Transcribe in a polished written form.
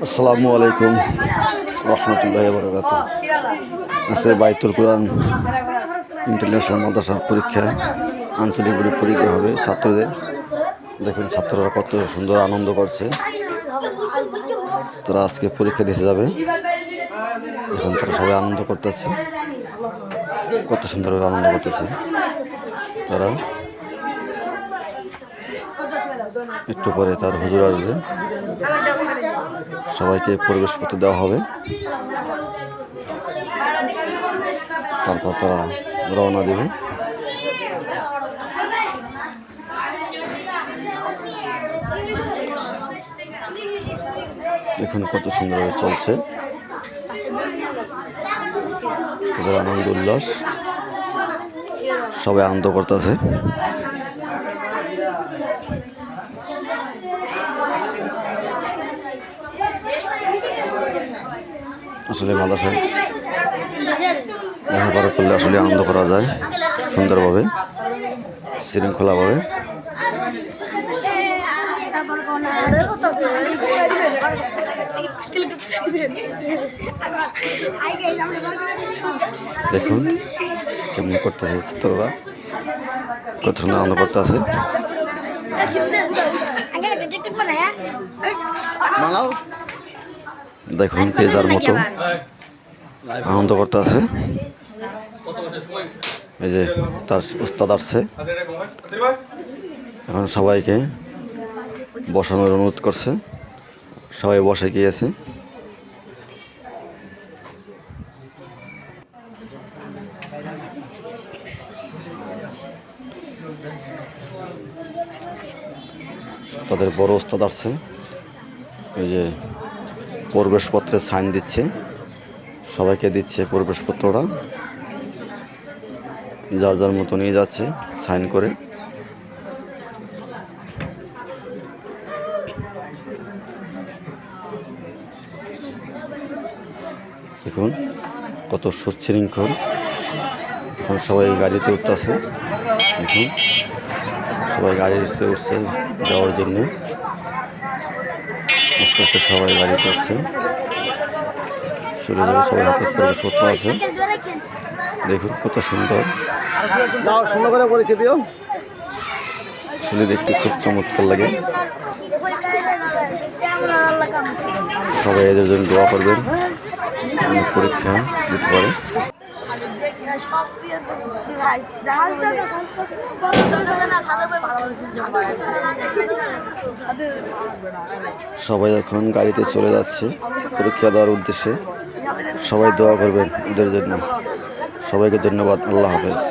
আসসালামু আলাইকুম রহমতুল্লাহি বারাকাতুহু। আজকে বাইতুল কোরআন ইন্টারন্যাশনাল মাদ্রাসার পরীক্ষা, আঞ্চলিক বোর্ডের পরীক্ষা হবে ছাত্রদের। দেখুন ছাত্ররা কত সুন্দর আনন্দ করছে। তারা আজকে পরীক্ষা দিতে যাবে। এখন তারা সবাই আনন্দ করতেছে, কত সুন্দরভাবে আনন্দ করতেছে তারা। একটু পরে তার হুজুর আসবে, সবাইকে প্রবেশপত্র দেওয়া হবে, তারপর তারা রওনা দেবে। দেখুন কত সুন্দরভাবে চলছে তাদের আনন্দ উল্লাস, সবাই আনন্দ করতেছে। আসলে মাদ্রাসায় লেখাপড়া করলে আসলে আনন্দ করা যায় সুন্দরভাবে, শৃঙ্খলাভাবে। দেখুন কেমনি করতেছে ছাত্ররা, কত সুন্দর আনন্দ করতেছে। দেখুন যে যার মতো আনন্দ করতে আছে। এই যে তার উস্তাদ আসছে, এখন সবাইকে বসানোর অনুরোধ করছে, সবাই বসে গিয়েছে। তাদের বড় উস্তাদ আসছে, এই যে প্রবেশপত্রে সাইন দিচ্ছে, সবাইকে দিচ্ছে প্রবেশপত্রটা, যার যার মতো নিয়ে যাচ্ছে সাইন করে। দেখুন কত সুশৃঙ্খল। এখন সবাই গাড়িতে উঠতেছে, দেখুন সবাই গাড়িতে উঠছে যাওয়ার জন্য। আস্তে আস্তে সবাই গাড়িতে উঠছে, চলে যাবে। সবাই হাতে প্রবেশপত্র আছে। দেখুন কত সুন্দর, আসলে দেখতে খুব চমৎকার লাগে। সবাই এদের জন্য দোয়া করবেন, পরীক্ষা দিতে পারে। সবাই এখন গাড়িতে চলে যাচ্ছে পরীক্ষা দেওয়ার উদ্দেশ্যে। সবাই দোয়া করবেন ওদের জন্য। সবাইকে ধন্যবাদ। আল্লাহ হাফেজ।